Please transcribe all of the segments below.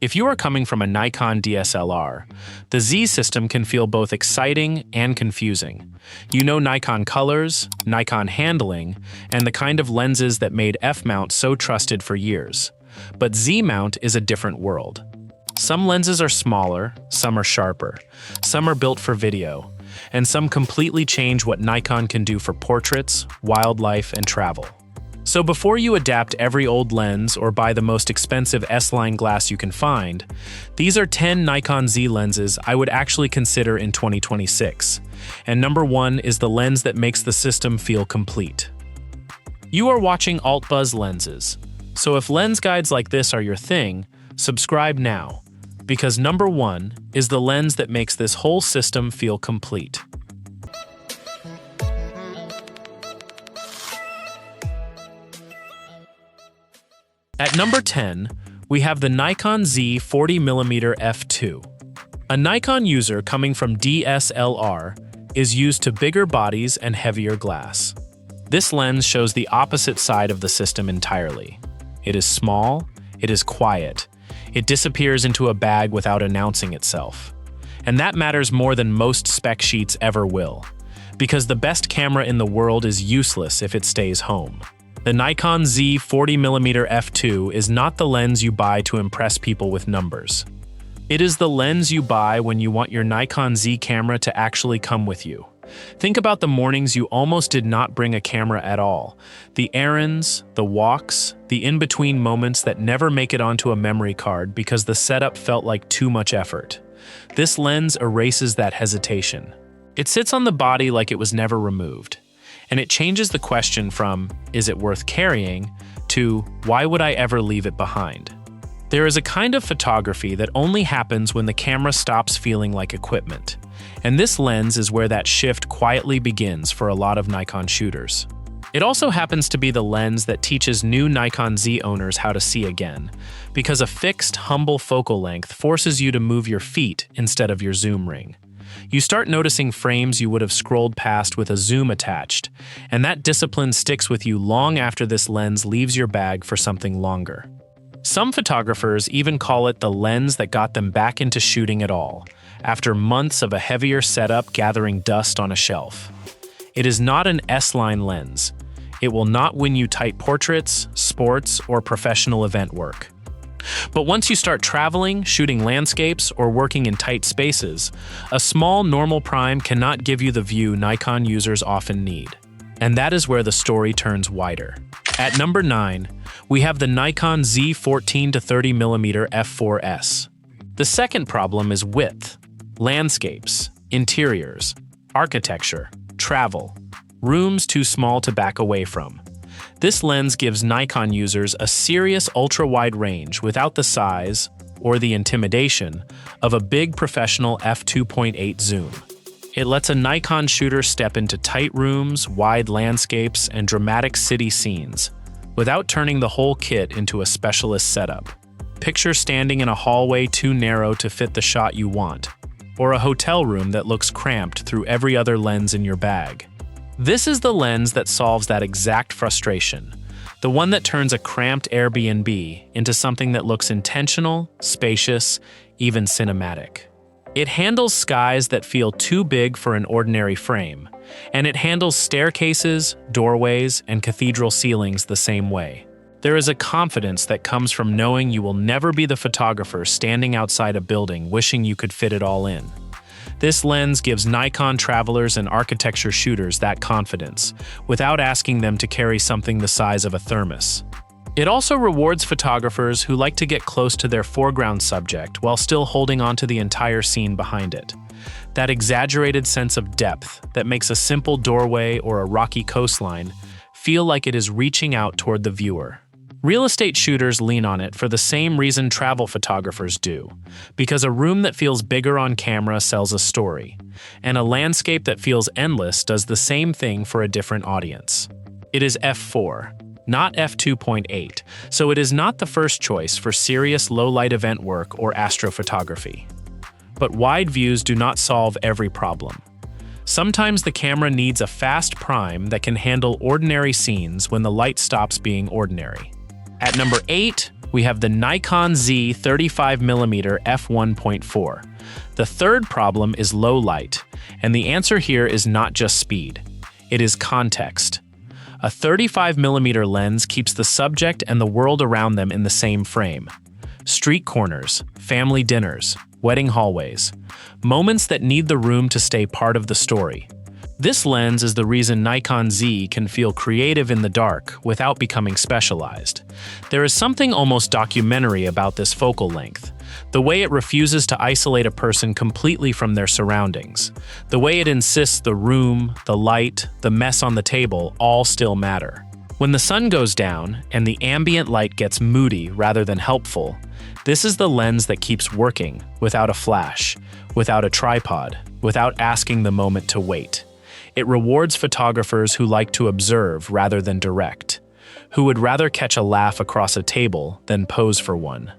If you are coming from a Nikon DSLR, the Z system can feel both exciting and confusing. You know Nikon colors, Nikon handling, and the kind of lenses that made F-mount so trusted for years. But Z-mount is a different world. Some lenses are smaller, some are sharper, some are built for video, and some completely change what Nikon can do for portraits, wildlife, and travel. So before you adapt every old lens or buy the most expensive S-line glass you can find, these are 10 Nikon Z lenses I would actually consider in 2026. And number 1 is the lens that makes the system feel complete. You are watching AltBuzz Lenses, so if lens guides like this are your thing, subscribe now, because number 1 is the lens that makes this whole system feel complete. At number 10, we have the Nikon Z 40mm f2. A Nikon user coming from DSLR is used to bigger bodies and heavier glass. This lens shows the opposite side of the system entirely. It is small, it is quiet, it disappears into a bag without announcing itself. And that matters more than most spec sheets ever will, because the best camera in the world is useless if it stays home. The Nikon Z 40mm f2 is not the lens you buy to impress people with numbers. It is the lens you buy when you want your Nikon Z camera to actually come with you. Think about the mornings you almost did not bring a camera at all, the errands, the walks, the in-between moments that never make it onto a memory card because the setup felt like too much effort. This lens erases that hesitation. It sits on the body like it was never removed. And it changes the question from, is it worth carrying, to, why would I ever leave it behind? There is a kind of photography that only happens when the camera stops feeling like equipment. And this lens is where that shift quietly begins for a lot of Nikon shooters. It also happens to be the lens that teaches new Nikon Z owners how to see again, because a fixed, humble focal length forces you to move your feet instead of your zoom ring. You start noticing frames you would have scrolled past with a zoom attached, and that discipline sticks with you long after this lens leaves your bag for something longer. Some photographers even call it the lens that got them back into shooting at all, after months of a heavier setup gathering dust on a shelf. It is not an S-line lens. It will not win you tight portraits, sports, or professional event work. But once you start traveling, shooting landscapes, or working in tight spaces, a small normal prime cannot give you the view Nikon users often need. And that is where the story turns wider. At number 9, we have the Nikon Z 14-30mm f4S. The second problem is width. Landscapes, interiors, architecture, travel, rooms too small to back away from. This lens gives Nikon users a serious ultra-wide range without the size or the intimidation of a big professional f2.8 zoom. It lets a Nikon shooter step into tight rooms, wide landscapes, and dramatic city scenes without turning the whole kit into a specialist setup. Picture standing in a hallway too narrow to fit the shot you want, or a hotel room that looks cramped through every other lens in your bag. This is the lens that solves that exact frustration, the one that turns a cramped Airbnb into something that looks intentional, spacious, even cinematic. It handles skies that feel too big for an ordinary frame, and it handles staircases, doorways, and cathedral ceilings the same way. There is a confidence that comes from knowing you will never be the photographer standing outside a building wishing you could fit it all in. This lens gives Nikon travelers and architecture shooters that confidence, without asking them to carry something the size of a thermos. It also rewards photographers who like to get close to their foreground subject while still holding on to the entire scene behind it. That exaggerated sense of depth that makes a simple doorway or a rocky coastline feel like it is reaching out toward the viewer. Real estate shooters lean on it for the same reason travel photographers do, because a room that feels bigger on camera sells a story, and a landscape that feels endless does the same thing for a different audience. It is f4, not f2.8, so it is not the first choice for serious low-light event work or astrophotography. But wide views do not solve every problem. Sometimes the camera needs a fast prime that can handle ordinary scenes when the light stops being ordinary. At number 8, we have the Nikon Z 35mm f1.4. The third problem is low light, and the answer here is not just speed. It is context. A 35mm lens keeps the subject and the world around them in the same frame. Street corners, family dinners, wedding hallways, moments that need the room to stay part of the story. This lens is the reason Nikon Z can feel creative in the dark without becoming specialized. There is something almost documentary about this focal length. The way it refuses to isolate a person completely from their surroundings. The way it insists the room, the light, the mess on the table all still matter. When the sun goes down and the ambient light gets moody rather than helpful, this is the lens that keeps working without a flash, without a tripod, without asking the moment to wait. It rewards photographers who like to observe rather than direct, who would rather catch a laugh across a table than pose for one.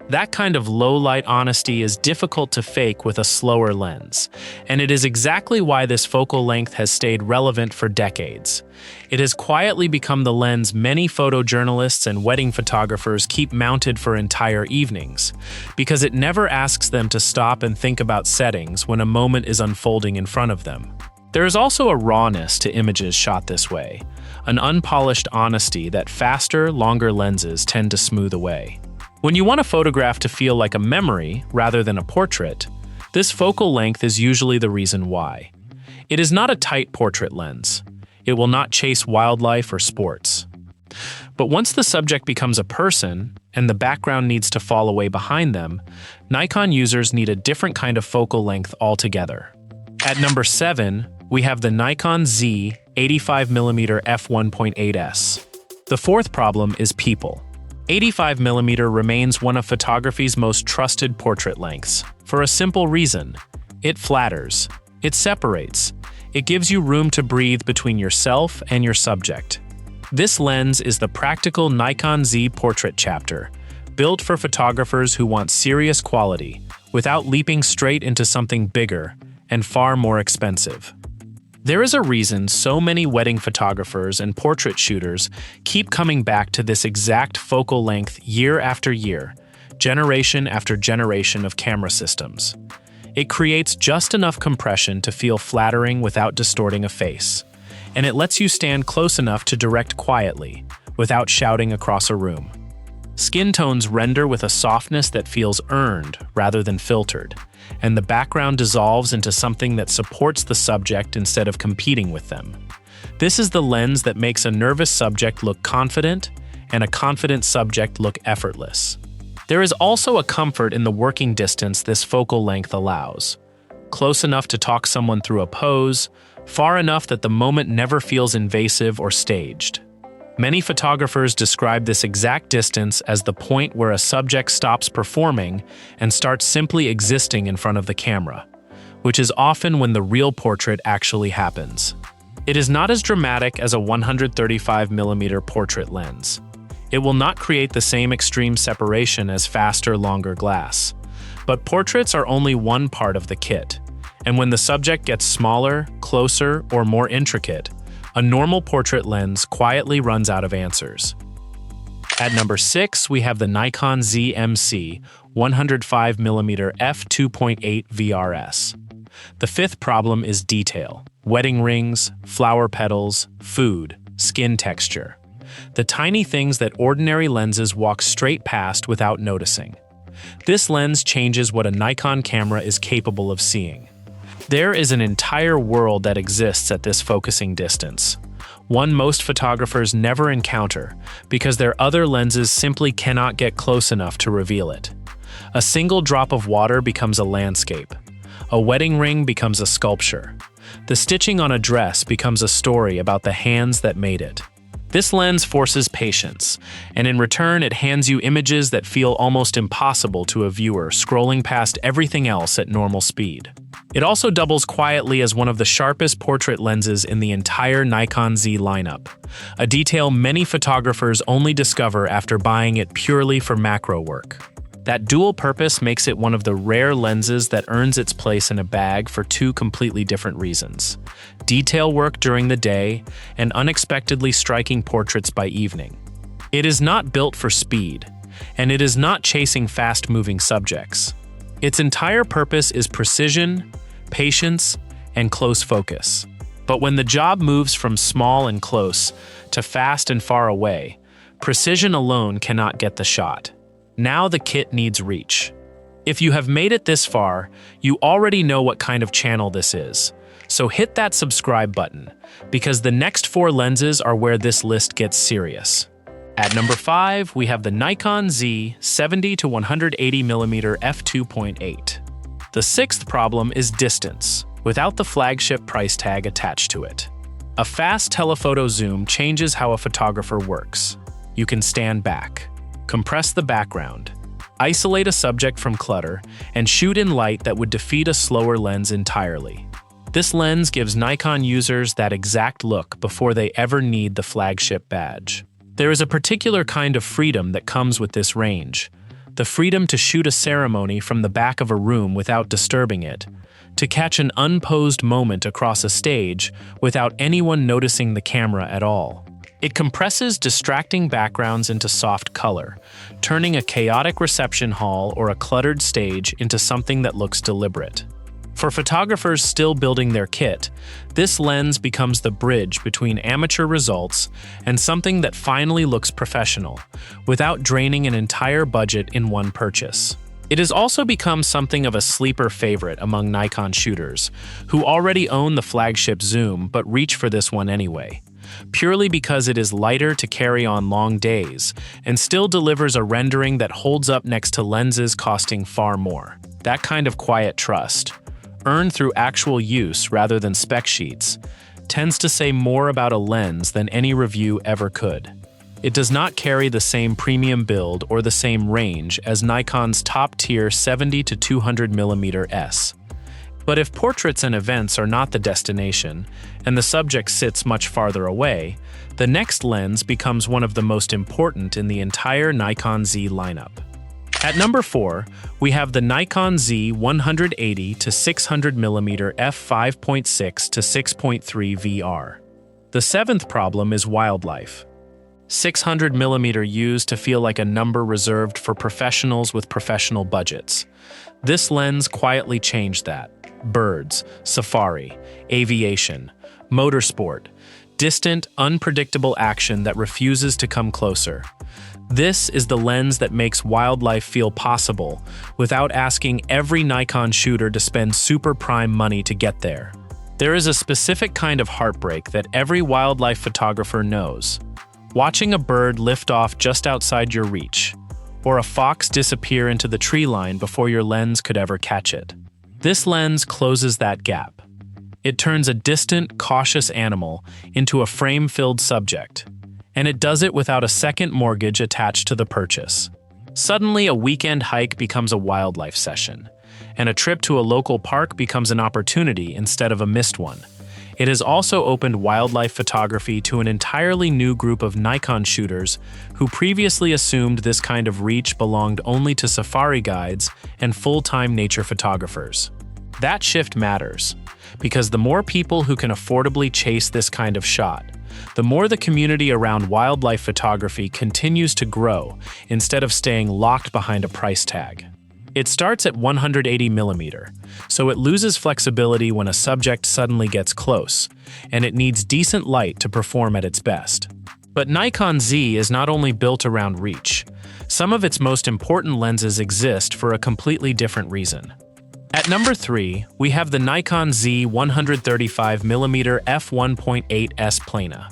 That kind of low-light honesty is difficult to fake with a slower lens, and it is exactly why this focal length has stayed relevant for decades. It has quietly become the lens many photojournalists and wedding photographers keep mounted for entire evenings, because it never asks them to stop and think about settings when a moment is unfolding in front of them. There is also a rawness to images shot this way, an unpolished honesty that faster, longer lenses tend to smooth away. When you want a photograph to feel like a memory rather than a portrait, this focal length is usually the reason why. It is not a tight portrait lens. It will not chase wildlife or sports. But once the subject becomes a person, and the background needs to fall away behind them, Nikon users need a different kind of focal length altogether. At number 7, we have the Nikon Z 85mm f1.8s. The fourth problem is people. 85mm remains one of photography's most trusted portrait lengths, for a simple reason. It flatters. It separates. It gives you room to breathe between yourself and your subject. This lens is the practical Nikon Z portrait chapter, built for photographers who want serious quality, without leaping straight into something bigger and far more expensive. There is a reason so many wedding photographers and portrait shooters keep coming back to this exact focal length year after year, generation after generation of camera systems. It creates just enough compression to feel flattering without distorting a face, and it lets you stand close enough to direct quietly, without shouting across a room. Skin tones render with a softness that feels earned rather than filtered, and the background dissolves into something that supports the subject instead of competing with them. This is the lens that makes a nervous subject look confident and a confident subject look effortless. There is also a comfort in the working distance this focal length allows. Close enough to talk someone through a pose, far enough that the moment never feels invasive or staged. Many photographers describe this exact distance as the point where a subject stops performing and starts simply existing in front of the camera, which is often when the real portrait actually happens. It is not as dramatic as a 135mm portrait lens. It will not create the same extreme separation as faster, longer glass. But portraits are only one part of the kit, and when the subject gets smaller, closer, or more intricate, a normal portrait lens quietly runs out of answers. At number 6, we have the Nikon Z MC 105mm f2.8 VRS. The fifth problem is detail. Wedding rings, flower petals, food, skin texture. The tiny things that ordinary lenses walk straight past without noticing. This lens changes what a Nikon camera is capable of seeing. There is an entire world that exists at this focusing distance, one most photographers never encounter because their other lenses simply cannot get close enough to reveal it. A single drop of water becomes a landscape. A wedding ring becomes a sculpture. The stitching on a dress becomes a story about the hands that made it. This lens forces patience, and in return it hands you images that feel almost impossible to a viewer scrolling past everything else at normal speed. It also doubles quietly as one of the sharpest portrait lenses in the entire Nikon Z lineup, a detail many photographers only discover after buying it purely for macro work. That dual purpose makes it one of the rare lenses that earns its place in a bag for two completely different reasons: detail work during the day and unexpectedly striking portraits by evening. It is not built for speed. and it is not chasing fast-moving subjects. Its entire purpose is precision, patience, and close focus. But when the job moves from small and close to fast and far away, precision alone cannot get the shot. Now the kit needs reach. If you have made it this far, you already know what kind of channel this is. So hit that subscribe button, because the next 4 lenses are where this list gets serious. At number 5, we have the Nikon Z 70-180mm f2.8. The 6th problem is distance, without the flagship price tag attached to it. A fast telephoto zoom changes how a photographer works. You can stand back, compress the background, isolate a subject from clutter, and shoot in light that would defeat a slower lens entirely. This lens gives Nikon users that exact look before they ever need the flagship badge. There is a particular kind of freedom that comes with this range. The freedom to shoot a ceremony from the back of a room without disturbing it, to catch an unposed moment across a stage without anyone noticing the camera at all. It compresses distracting backgrounds into soft color, turning a chaotic reception hall or a cluttered stage into something that looks deliberate. For photographers still building their kit, this lens becomes the bridge between amateur results and something that finally looks professional, without draining an entire budget in one purchase. It has also become something of a sleeper favorite among Nikon shooters, who already own the flagship zoom but reach for this one anyway, purely because it is lighter to carry on long days and still delivers a rendering that holds up next to lenses costing far more. That kind of quiet trust, earned through actual use rather than spec sheets, tends to say more about a lens than any review ever could. It does not carry the same premium build or the same range as Nikon's top-tier 70-200mm S. But if portraits and events are not the destination, and the subject sits much farther away, the next lens becomes one of the most important in the entire Nikon Z lineup. At number 4, we have the Nikon Z 180-600mm f5.6 to 6.3 VR. The 7th problem is wildlife. 600mm used to feel like a number reserved for professionals with professional budgets. This lens quietly changed that. Birds, safari, aviation, motorsport, distant, unpredictable action that refuses to come closer. This is the lens that makes wildlife feel possible without asking every Nikon shooter to spend super prime money to get there. There is a specific kind of heartbreak that every wildlife photographer knows. Watching a bird lift off just outside your reach, or a fox disappear into the tree line before your lens could ever catch it. This lens closes that gap. It turns a distant, cautious animal into a frame-filled subject. And it does it without a second mortgage attached to the purchase. Suddenly, a weekend hike becomes a wildlife session, and a trip to a local park becomes an opportunity instead of a missed one. It has also opened wildlife photography to an entirely new group of Nikon shooters who previously assumed this kind of reach belonged only to safari guides and full-time nature photographers. That shift matters, because the more people who can affordably chase this kind of shot, the more the community around wildlife photography continues to grow instead of staying locked behind a price tag. It starts at 180mm, so it loses flexibility when a subject suddenly gets close, and it needs decent light to perform at its best. But Nikon Z is not only built around reach. Some of its most important lenses exist for a completely different reason. At number 3, we have the Nikon Z 135mm f1.8 S Plena.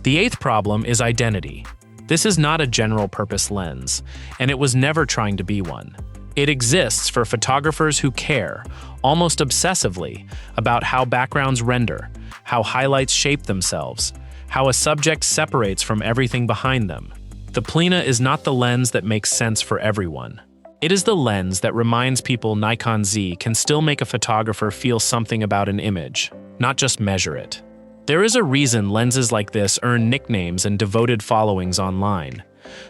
The 8th problem is identity. This is not a general-purpose lens, and it was never trying to be one. It exists for photographers who care, almost obsessively, about how backgrounds render, how highlights shape themselves, how a subject separates from everything behind them. The Plena is not the lens that makes sense for everyone. It is the lens that reminds people Nikon Z can still make a photographer feel something about an image, not just measure it. There is a reason lenses like this earn nicknames and devoted followings online.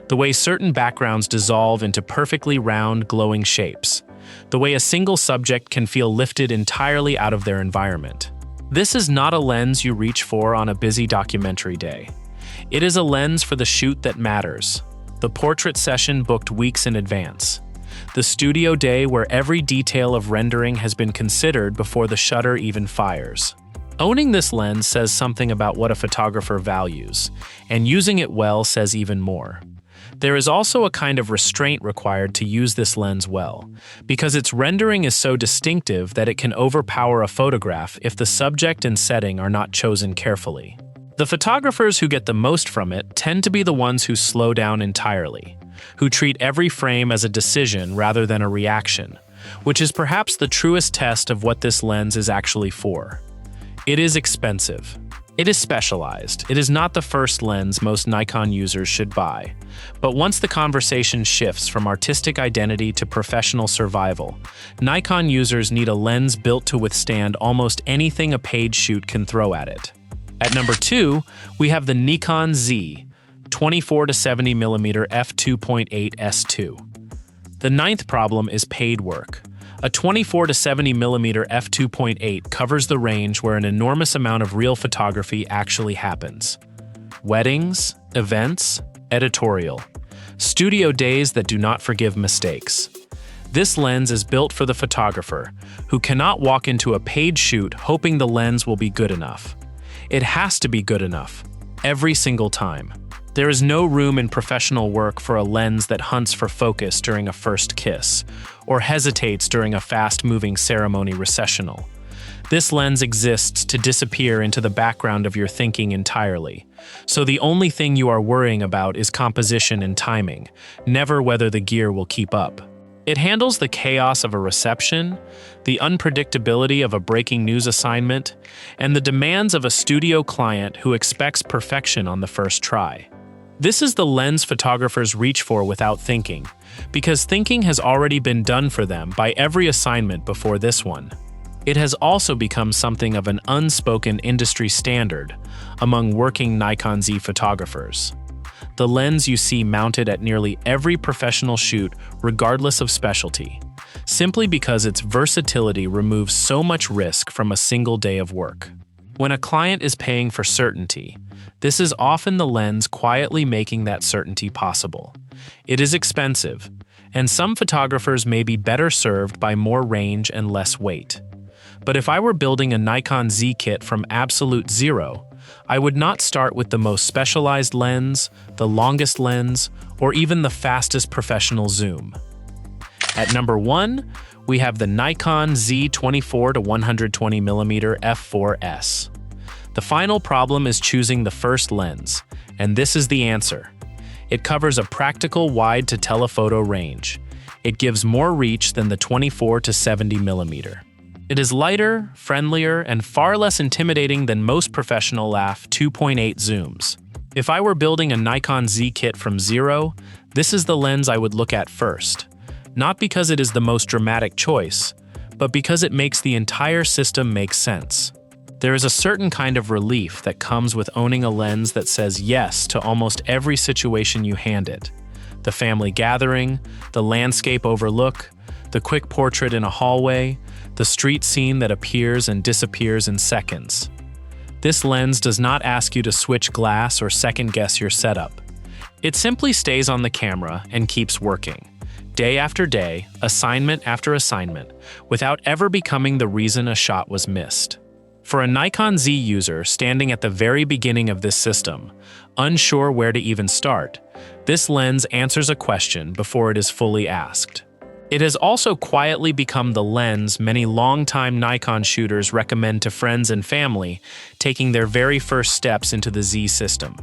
The way certain backgrounds dissolve into perfectly round, glowing shapes. The way a single subject can feel lifted entirely out of their environment. This is not a lens you reach for on a busy documentary day. It is a lens for the shoot that matters. The portrait session booked weeks in advance. The studio day where every detail of rendering has been considered before the shutter even fires. Owning this lens says something about what a photographer values, and using it well says even more. There is also a kind of restraint required to use this lens well, because its rendering is so distinctive that it can overpower a photograph if the subject and setting are not chosen carefully. The photographers who get the most from it tend to be the ones who slow down entirely, who treat every frame as a decision rather than a reaction, which is perhaps the truest test of what this lens is actually for. It is expensive. It is specialized. It is not the first lens most Nikon users should buy. But once the conversation shifts from artistic identity to professional survival, Nikon users need a lens built to withstand almost anything a paid shoot can throw at it. At number 2, we have the Nikon Z 24-70mm f2.8 S2. The ninth problem is paid work. A 24-70mm f2.8 covers the range where an enormous amount of real photography actually happens. Weddings, events, editorial. Studio days that do not forgive mistakes. This lens is built for the photographer, who cannot walk into a paid shoot hoping the lens will be good enough. It has to be good enough, every single time. There is no room in professional work for a lens that hunts for focus during a first kiss, or hesitates during a fast-moving ceremony recessional. This lens exists to disappear into the background of your thinking entirely, so the only thing you are worrying about is composition and timing, never whether the gear will keep up. It handles the chaos of a reception, the unpredictability of a breaking news assignment, and the demands of a studio client who expects perfection on the first try. This is the lens photographers reach for without thinking, because thinking has already been done for them by every assignment before this one. It has also become something of an unspoken industry standard among working Nikon Z photographers. The lens you see mounted at nearly every professional shoot, regardless of specialty, simply because its versatility removes so much risk from a single day of work. When a client is paying for certainty, this is often the lens quietly making that certainty possible. It is expensive, and some photographers may be better served by more range and less weight. But if I were building a Nikon Z kit from absolute zero, I would not start with the most specialized lens, the longest lens, or even the fastest professional zoom. At number 1, we have the Nikon Z 24-120mm f4S. The final problem is choosing the first lens, and this is the answer. It covers a practical wide to telephoto range. It gives more reach than the 24-70mm. It is lighter, friendlier, and far less intimidating than most professional f2.8 zooms. If I were building a Nikon Z kit from zero, this is the lens I would look at first. Not because it is the most dramatic choice, but because it makes the entire system make sense. There is a certain kind of relief that comes with owning a lens that says yes to almost every situation you hand it. The family gathering, the landscape overlook, the quick portrait in a hallway, the street scene that appears and disappears in seconds. This lens does not ask you to switch glass or second-guess your setup. It simply stays on the camera and keeps working, day after day, assignment after assignment, without ever becoming the reason a shot was missed. For a Nikon Z user standing at the very beginning of this system, unsure where to even start, this lens answers a question before it is fully asked. It has also quietly become the lens many longtime Nikon shooters recommend to friends and family taking their very first steps into the Z system.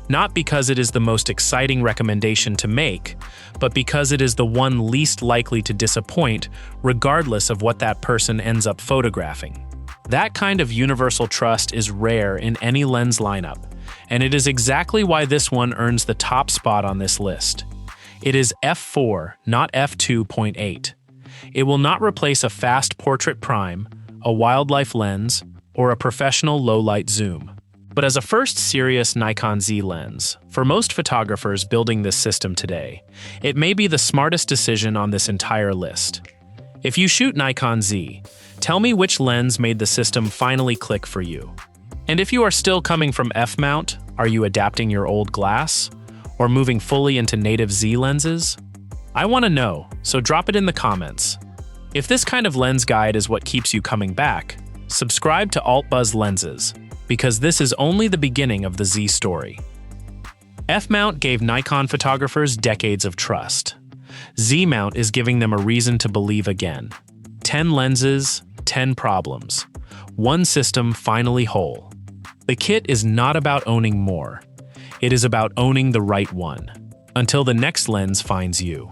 Not because it is the most exciting recommendation to make, but because it is the one least likely to disappoint, regardless of what that person ends up photographing. That kind of universal trust is rare in any lens lineup, and it is exactly why this one earns the top spot on this list. It is f4, not f2.8. It will not replace a fast portrait prime, a wildlife lens, or a professional low-light zoom. But as a first serious Nikon Z lens, for most photographers building this system today, it may be the smartest decision on this entire list. If you shoot Nikon Z, tell me which lens made the system finally click for you. And if you are still coming from F-mount, are you adapting your old glass? Or moving fully into native Z lenses? I want to know, so drop it in the comments. If this kind of lens guide is what keeps you coming back, subscribe to AltBuzz Lenses, because this is only the beginning of the Z story. F-mount gave Nikon photographers decades of trust. Z-mount is giving them a reason to believe again. 10 lenses, 10 problems. One system finally whole. The kit is not about owning more. It is about owning the right one. Until the next lens finds you.